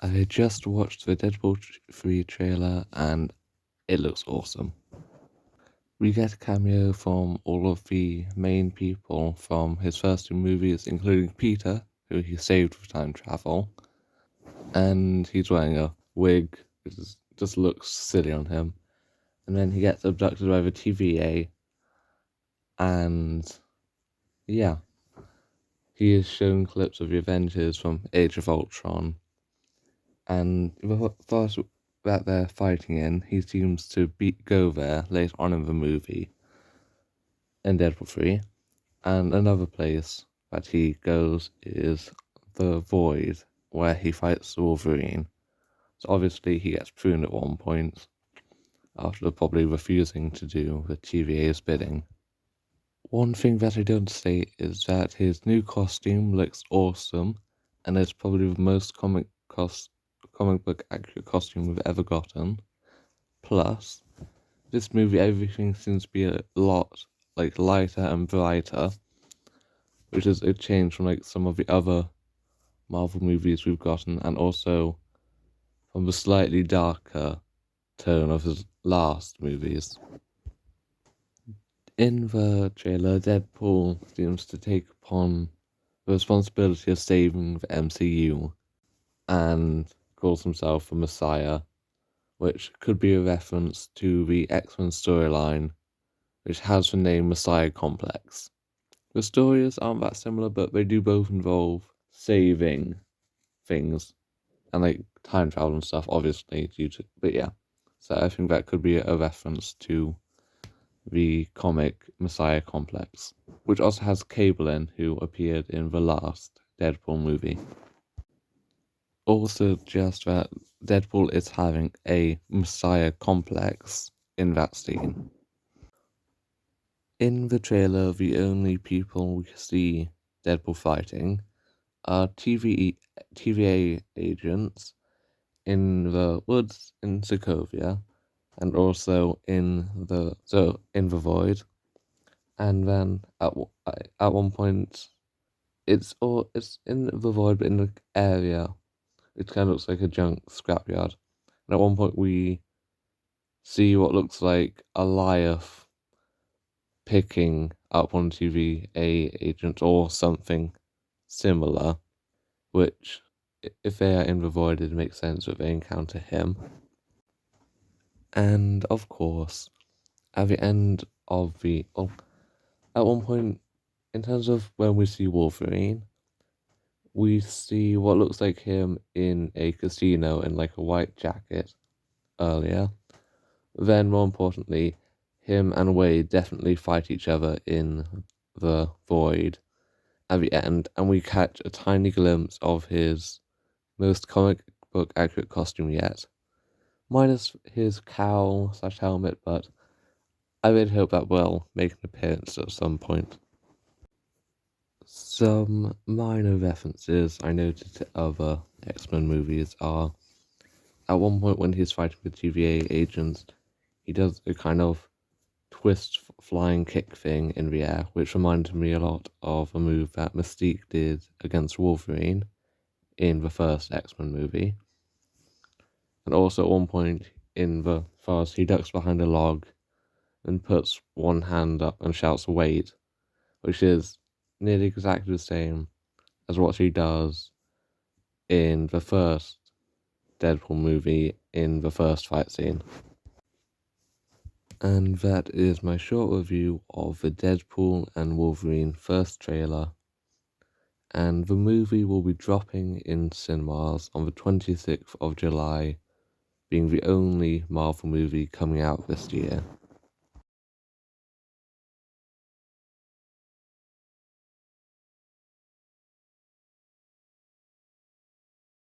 I just watched the Deadpool 3 trailer and it looks awesome. We get a cameo from all of the main people from his first two movies, including Peter, who he saved for time travel, and he's wearing a wig, which just looks silly on him. And then he gets abducted by the TVA, and yeah, he is shown clips of the Avengers from Age of Ultron. And the forest that they're fighting in, he seems to go there later on in the movie in Deadpool 3. And another place that he goes is the Void, where he fights Wolverine. So obviously he gets pruned at one point, after probably refusing to do the TVA's bidding. One thing that I don't say is that his new costume looks awesome, and it's probably the most comic book accurate costume we've ever gotten. Plus, this movie, everything seems to be a lot lighter and brighter, which is a change from some of the other Marvel movies we've gotten, and also from the slightly darker tone of his last movies. In the trailer, Deadpool seems to take upon the responsibility of saving the MCU and calls himself a Messiah, which could be a reference to the X-Men storyline, which has the name Messiah Complex. The stories aren't that similar, but they do both involve saving things and time travel and stuff, obviously, but yeah. So I think that could be a reference to the comic Messiah Complex, which also has Cable in, who appeared in the last Deadpool movie. Also, just that Deadpool is having a Messiah Complex in that scene. In the trailer, the only people we see Deadpool fighting are TVA agents in the woods in Sokovia, and also in the Void. And then at one point, it's in the Void, but in the area, it kind of looks like a junk scrapyard. And at one point, we see what looks like a Goliath picking up one TVA agent or something similar, which, if they are in the Void, it makes sense that they encounter him. And of course, at the end of at one point, in terms of when we see Wolverine, we see what looks like him in a casino in a white jacket earlier. Then, more importantly, him and Wade definitely fight each other in the Void at the end, and we catch a tiny glimpse of his most comic book accurate costume yet, minus his cowl/helmet, but I really hope that will make an appearance at some point. Some minor references I noted to other X-Men movies are, at one point when he's fighting with TVA agents, he does a kind of twist flying kick thing in the air, which reminded me a lot of a move that Mystique did against Wolverine in the first X-Men movie. And also at one point in the forest, he ducks behind a log and puts one hand up and shouts "wait," which is nearly exactly the same as what he does in the first Deadpool movie in the first fight scene. And that is my short review of the Deadpool and Wolverine first trailer. And the movie will be dropping in cinemas on the 26th of July, being the only Marvel movie coming out this year.